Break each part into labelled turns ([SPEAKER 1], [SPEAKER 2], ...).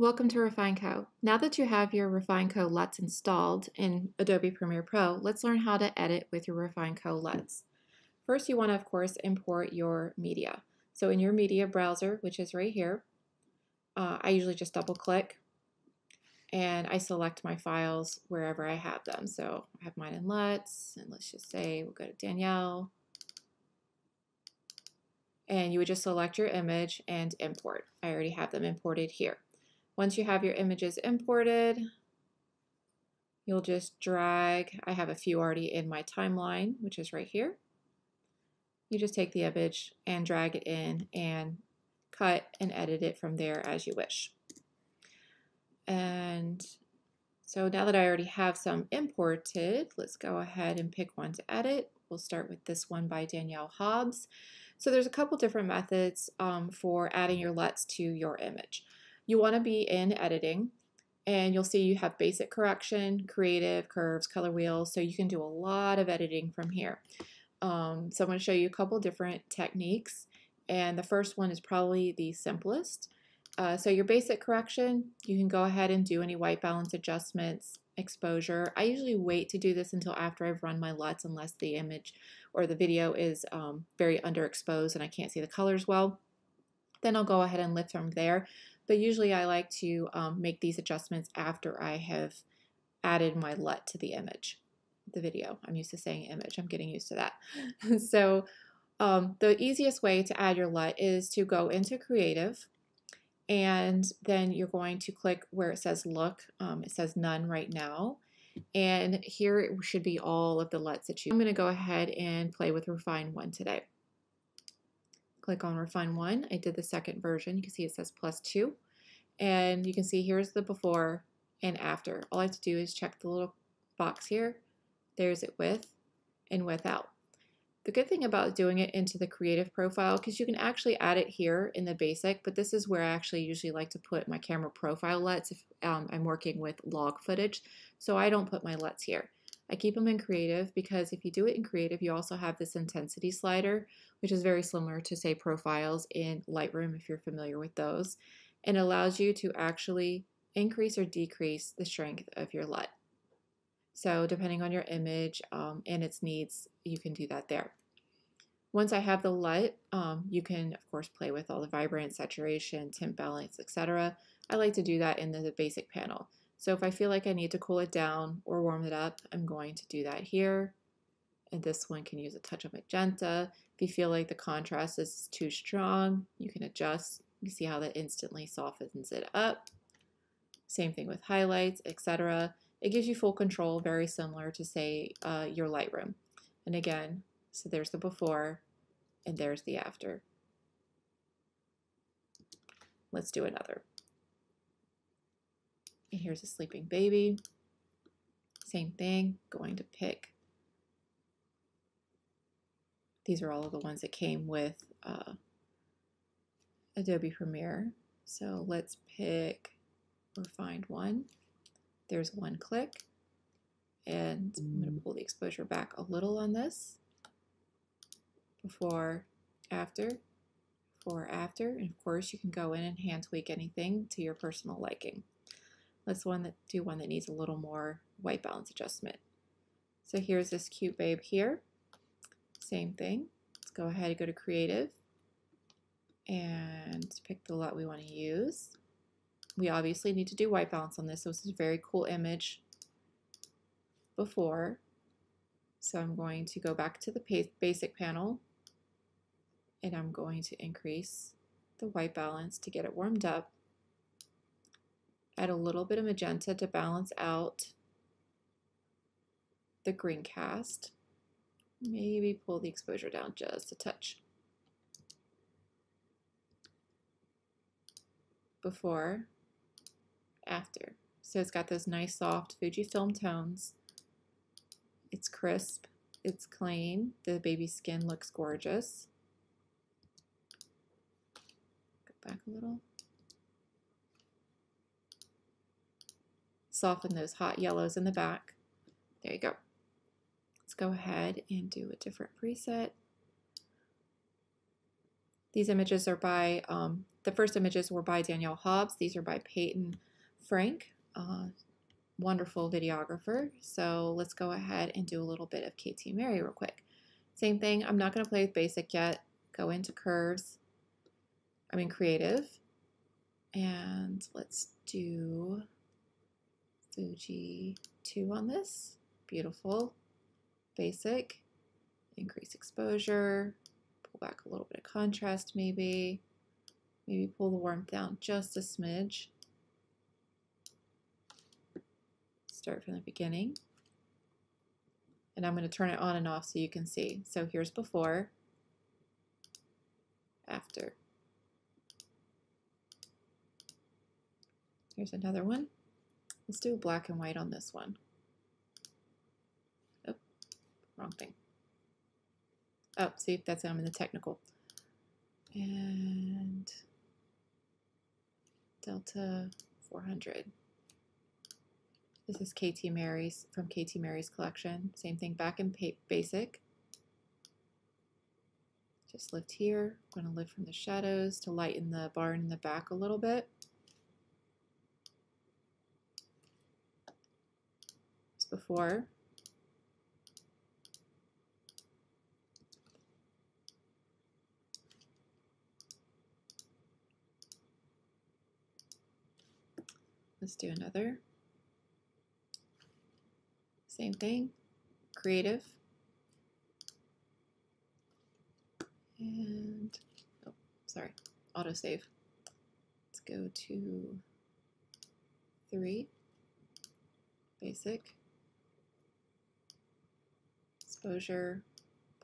[SPEAKER 1] Welcome to REFINED Co. Now that you have your REFINED Co LUTs installed in Adobe Premiere Pro, let's learn how to edit with your REFINED Co LUTs. First, you want to, of course, import your media. So in your media browser, which is right here, I usually just double click and I select my files wherever I have them. So I have mine in LUTs, and let's just say we'll go to Danielle. And you would just select your image and import. I already have them imported here. Once you have your images imported, you'll just drag. I have a few already in my timeline, which is right here. You just take the image and drag it in and cut and edit it from there as you wish. And so now that I already have some imported, let's go ahead and pick one to edit. We'll start with this one by Danielle Hobbs. So there's a couple different methods for adding your LUTs to your image. You want to be in editing, and you'll see you have basic correction, creative, curves, color wheels, so you can do a lot of editing from here. So I'm going to show you a couple different techniques, and the first one is probably the simplest. So your basic correction, you can go ahead and do any white balance adjustments, exposure. I usually wait to do this until after I've run my LUTs unless the image or the video is very underexposed and I can't see the colors well. Then I'll go ahead and lift from there. But usually I like to make these adjustments after I have added my LUT to the image, the video. I'm used to saying image. I'm getting used to that. So the easiest way to add your LUT is to go into Creative, and then you're going to click where it says look. It says none right now. And here it should be all of the LUTs that you. I'm going to go ahead and play with Refine 1 today. Click on Refine 1. I did the second version. You can see it says +2. And you can see here's the before and after. All I have to do is check the little box here. There's it with and without. The good thing about doing it into the creative profile, because you can actually add it here in the basic, but this is where I actually usually like to put my camera profile LUTs if I'm working with log footage. So I don't put my LUTs here. I keep them in creative because if you do it in creative, you also have this intensity slider, which is very similar to, say, profiles in Lightroom if you're familiar with those, and allows you to actually increase or decrease the strength of your LUT. So depending on your image and its needs, you can do that there. Once I have the LUT, you can, of course, play with all the vibrance, saturation, tint balance, etc. I like to do that in the basic panel. So if I feel like I need to cool it down or warm it up, I'm going to do that here. And this one can use a touch of magenta. If you feel like the contrast is too strong, you can adjust. You see how that instantly softens it up. Same thing with highlights, etc. It gives you full control, very similar to, say, your Lightroom. And again, so there's the before and there's the after. Let's do another. And here's a sleeping baby. Same thing, going to pick. These are all of the ones that came with Adobe Premiere. So let's pick or find one. There's one click. And I'm going to pull the exposure back a little on this. Before, after, and of course you can go in and hand tweak anything to your personal liking. Let's do one that needs a little more white balance adjustment. So here's this cute babe here. Same thing. Let's go ahead and go to Creative and pick the LUT we want to use. We obviously need to do white balance on this, so this is a very cool image before. So I'm going to go back to the basic panel and I'm going to increase the white balance to get it warmed up. Add a little bit of magenta to balance out the green cast. Maybe pull the exposure down just a touch. Before, after. So it's got those nice soft Fujifilm tones. It's crisp, it's clean, the baby skin looks gorgeous. Go back a little. Soften those hot yellows in the back. There you go. Let's go ahead and do a different preset. These images are by, the first images were by Danielle Hobbs. These are by Peyton Frank, wonderful videographer. So let's go ahead and do a little bit of KT Mary real quick. Same thing, I'm not going to play with basic yet. Go into curves, creative, and let's do Fuji 2 on this. Beautiful. Basic, increase exposure, pull back a little bit of contrast maybe pull the warmth down just a smidge. Start from the beginning. And I'm going to turn it on and off so you can see. So here's before, after. Here's another one. Let's do black and white on this one. Oh, wrong thing. Oh, see, that's I'm in the technical. And Delta 400. This is KT Mary's, from KT Mary's collection. Same thing, back in basic. Just lift here. I'm going to lift from the shadows to lighten the barn in the back a little bit. Just before. Let's do another. Same thing, creative. And, oh, sorry, autosave. Let's go to 3, basic, exposure,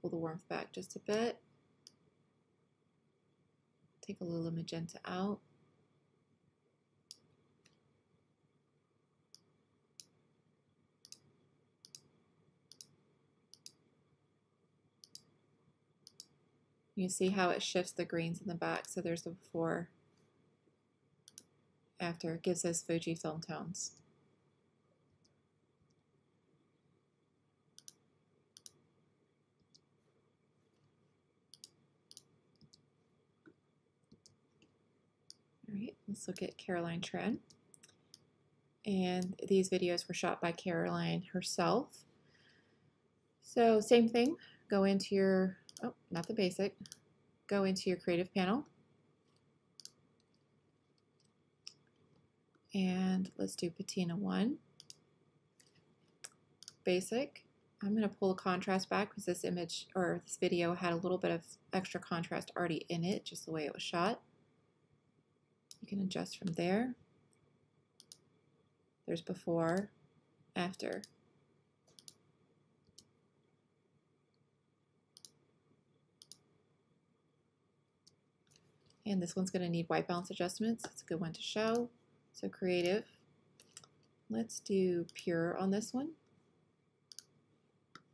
[SPEAKER 1] pull the warmth back just a bit, take a little magenta out. You see how it shifts the greens in the back. So there's the before, after. It gives us Fuji film tones. All right, let's look at Caroline Tran. And these videos were shot by Caroline herself. So same thing, go into your, oh, not the basic, go into your creative panel. And let's do patina 1. Basic. I'm going to pull the contrast back because this image or this video had a little bit of extra contrast already in it, just the way it was shot. You can adjust from there. There's before, after. And this one's going to need white balance adjustments. It's a good one to show. So creative. Let's do pure on this one.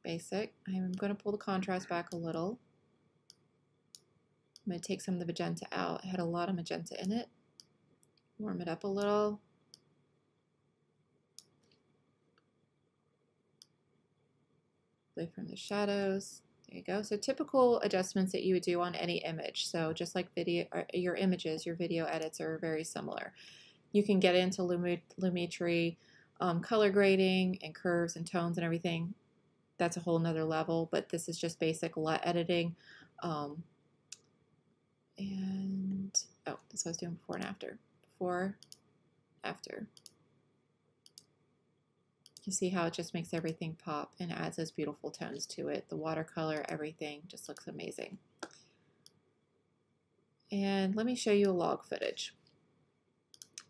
[SPEAKER 1] Basic. I'm going to pull the contrast back a little. I'm going to take some of the magenta out. It had a lot of magenta in it. Warm it up a little. Lift from the shadows. There you go. So typical adjustments that you would do on any image. So just like video, your images, your video edits are very similar. You can get into Lumetri, color grading and curves and tones and everything. That's a whole nother level, but this is just basic LUT editing. And, oh, that's what I was doing before and after. Before, after. You see how it just makes everything pop and adds those beautiful tones to it. The watercolor, everything just looks amazing. And let me show you a log footage.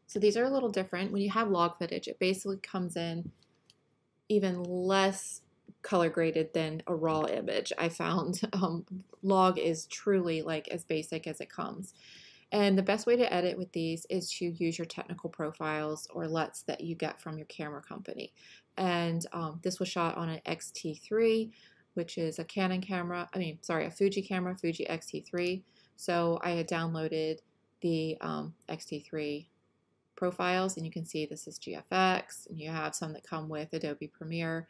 [SPEAKER 1] So these are a little different. When you have log footage, it basically comes in even less color graded than a raw image. I found log is truly like as basic as it comes. And the best way to edit with these is to use your technical profiles or LUTs that you get from your camera company. And this was shot on an X-T3, which is a Canon camera, a Fuji camera, Fuji X-T3. So I had downloaded the X-T3 profiles, and you can see this is GFX, and you have some that come with Adobe Premiere.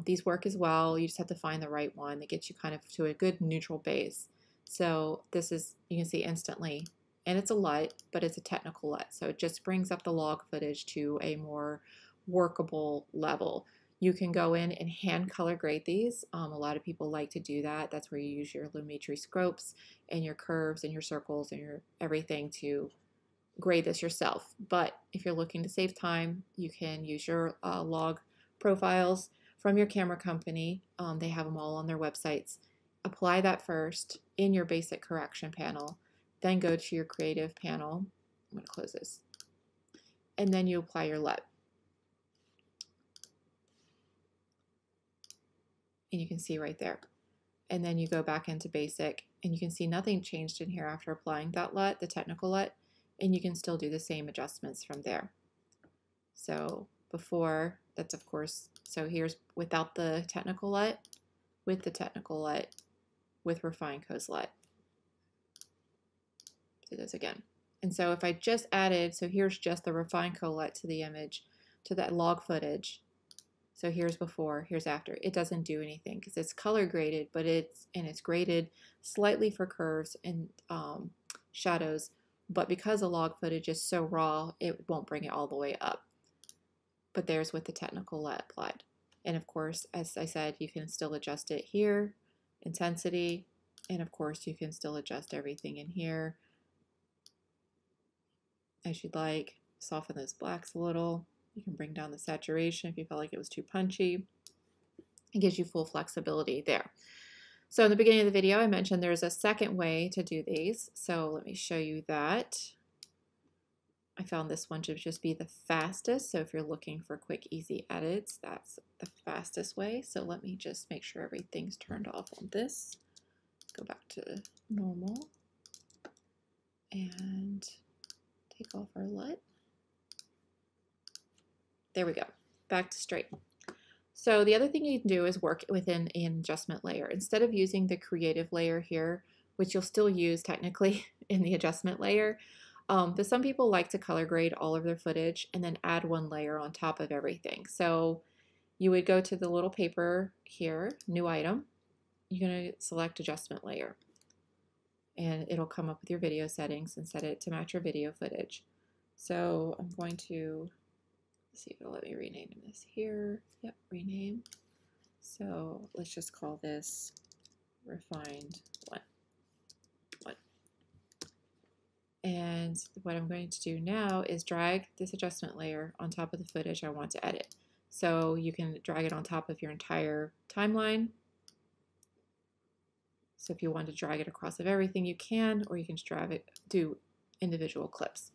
[SPEAKER 1] These work as well. You just have to find the right one that gets you kind of to a good neutral base. So this is, you can see instantly, and it's a LUT, but it's a technical LUT. So it just brings up the log footage to a more workable level. You can go in and hand color grade these. A lot of people like to do that. That's where you use your Lumetri scopes and your curves and your circles and your everything to grade this yourself. But if you're looking to save time, you can use your log profiles from your camera company. They have them all on their websites. Apply that first in your basic correction panel, then go to your creative panel. I'm going to close this. And then you apply your LUT. And you can see right there. And then you go back into basic, and you can see nothing changed in here after applying that LUT, the technical LUT, and you can still do the same adjustments from there. So before, that's of course, so here's without the technical LUT, with the technical LUT, with REFINED Co LUT. Do this again. And so if I just added, so here's just the REFINED Co LUT to the image, to that log footage. So here's before, here's after. It doesn't do anything because it's color graded, but it's graded slightly for curves and shadows. But because the log footage is so raw, it won't bring it all the way up. But there's with the technical LUT applied. And of course, as I said, you can still adjust it here, intensity, and of course you can still adjust everything in here as you'd like. Soften those blacks a little. You can bring down the saturation if you felt like it was too punchy. It gives you full flexibility there. So in the beginning of the video, I mentioned there's a second way to do these. So let me show you that. I found this one to just be the fastest. So if you're looking for quick, easy edits, that's the fastest way. So let me just make sure everything's turned off on this. Go back to normal and take off our LUT. There we go, back to straight. So the other thing you can do is work within an adjustment layer. Instead of using the creative layer here, which you'll still use technically in the adjustment layer, but some people like to color grade all of their footage and then add one layer on top of everything. So you would go to the little paper here, new item, you're going to select adjustment layer, and it'll come up with your video settings and set it to match your video footage. So I'm going to see if it'll let me rename this here. Yep, rename. So let's just call this REFINED 1. And what I'm going to do now is drag this adjustment layer on top of the footage I want to edit. So you can drag it on top of your entire timeline. So if you want to drag it across of everything, you can, or you can just drag it, do individual clips.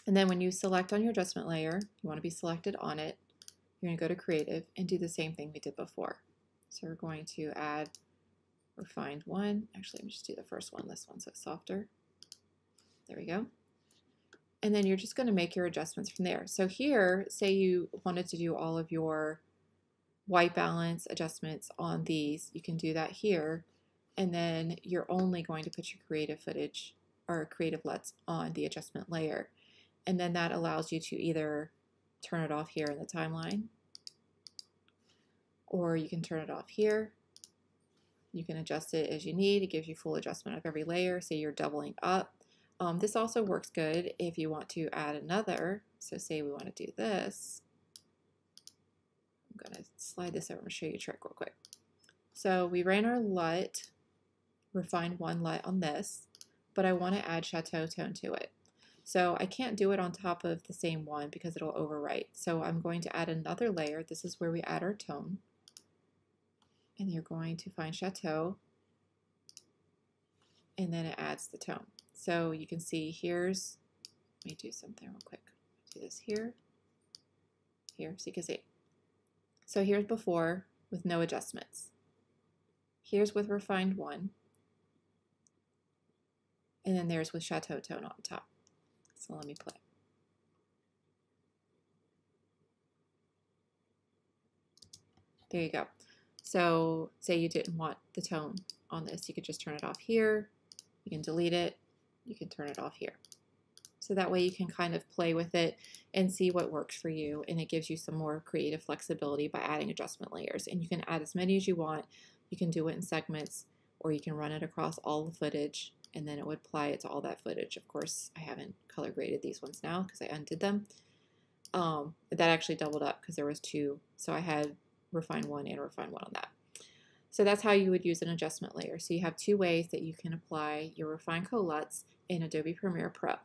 [SPEAKER 1] And then when you select on your adjustment layer, you want to be selected on it, you're going to go to creative and do the same thing we did before. So we're going to add REFINED 1. Actually, let me just do the first one, this one, so it's softer. There we go. And then you're just going to make your adjustments from there. So here, say you wanted to do all of your white balance adjustments on these, you can do that here. And then you're only going to put your creative footage or creative LUTs on the adjustment layer. And then that allows you to either turn it off here in the timeline, or you can turn it off here. You can adjust it as you need. It gives you full adjustment of every layer. Say you're doubling up. This also works good if you want to add another. So say we want to do this. I'm going to slide this over and show you a trick real quick. So we ran our LUT, REFINED 1 LUT on this, but I want to add Chateau Tone to it. So I can't do it on top of the same one because it'll overwrite. So I'm going to add another layer. This is where we add our tone. And you're going to find Chateau, and then it adds the tone. So you can see here's, let me do something real quick. Do this here, here, so you can see. So here's before with no adjustments. Here's with REFINED 1. And then there's with Chateau Tone on top. So let me play. There you go. So say you didn't want the tone on this, you could just turn it off here. You can delete it. You can turn it off here. So that way you can kind of play with it and see what works for you, and it gives you some more creative flexibility by adding adjustment layers. And you can add as many as you want. You can do it in segments. or you can run it across all the footage, and then it would apply it to all that footage. Of course, I haven't color graded these ones now because I undid them. That actually doubled up because there was two, so I had refine 1 and refine 1 on that. So that's how you would use an adjustment layer. So you have two ways that you can apply your REFINED Co LUTs in Adobe Premiere Pro.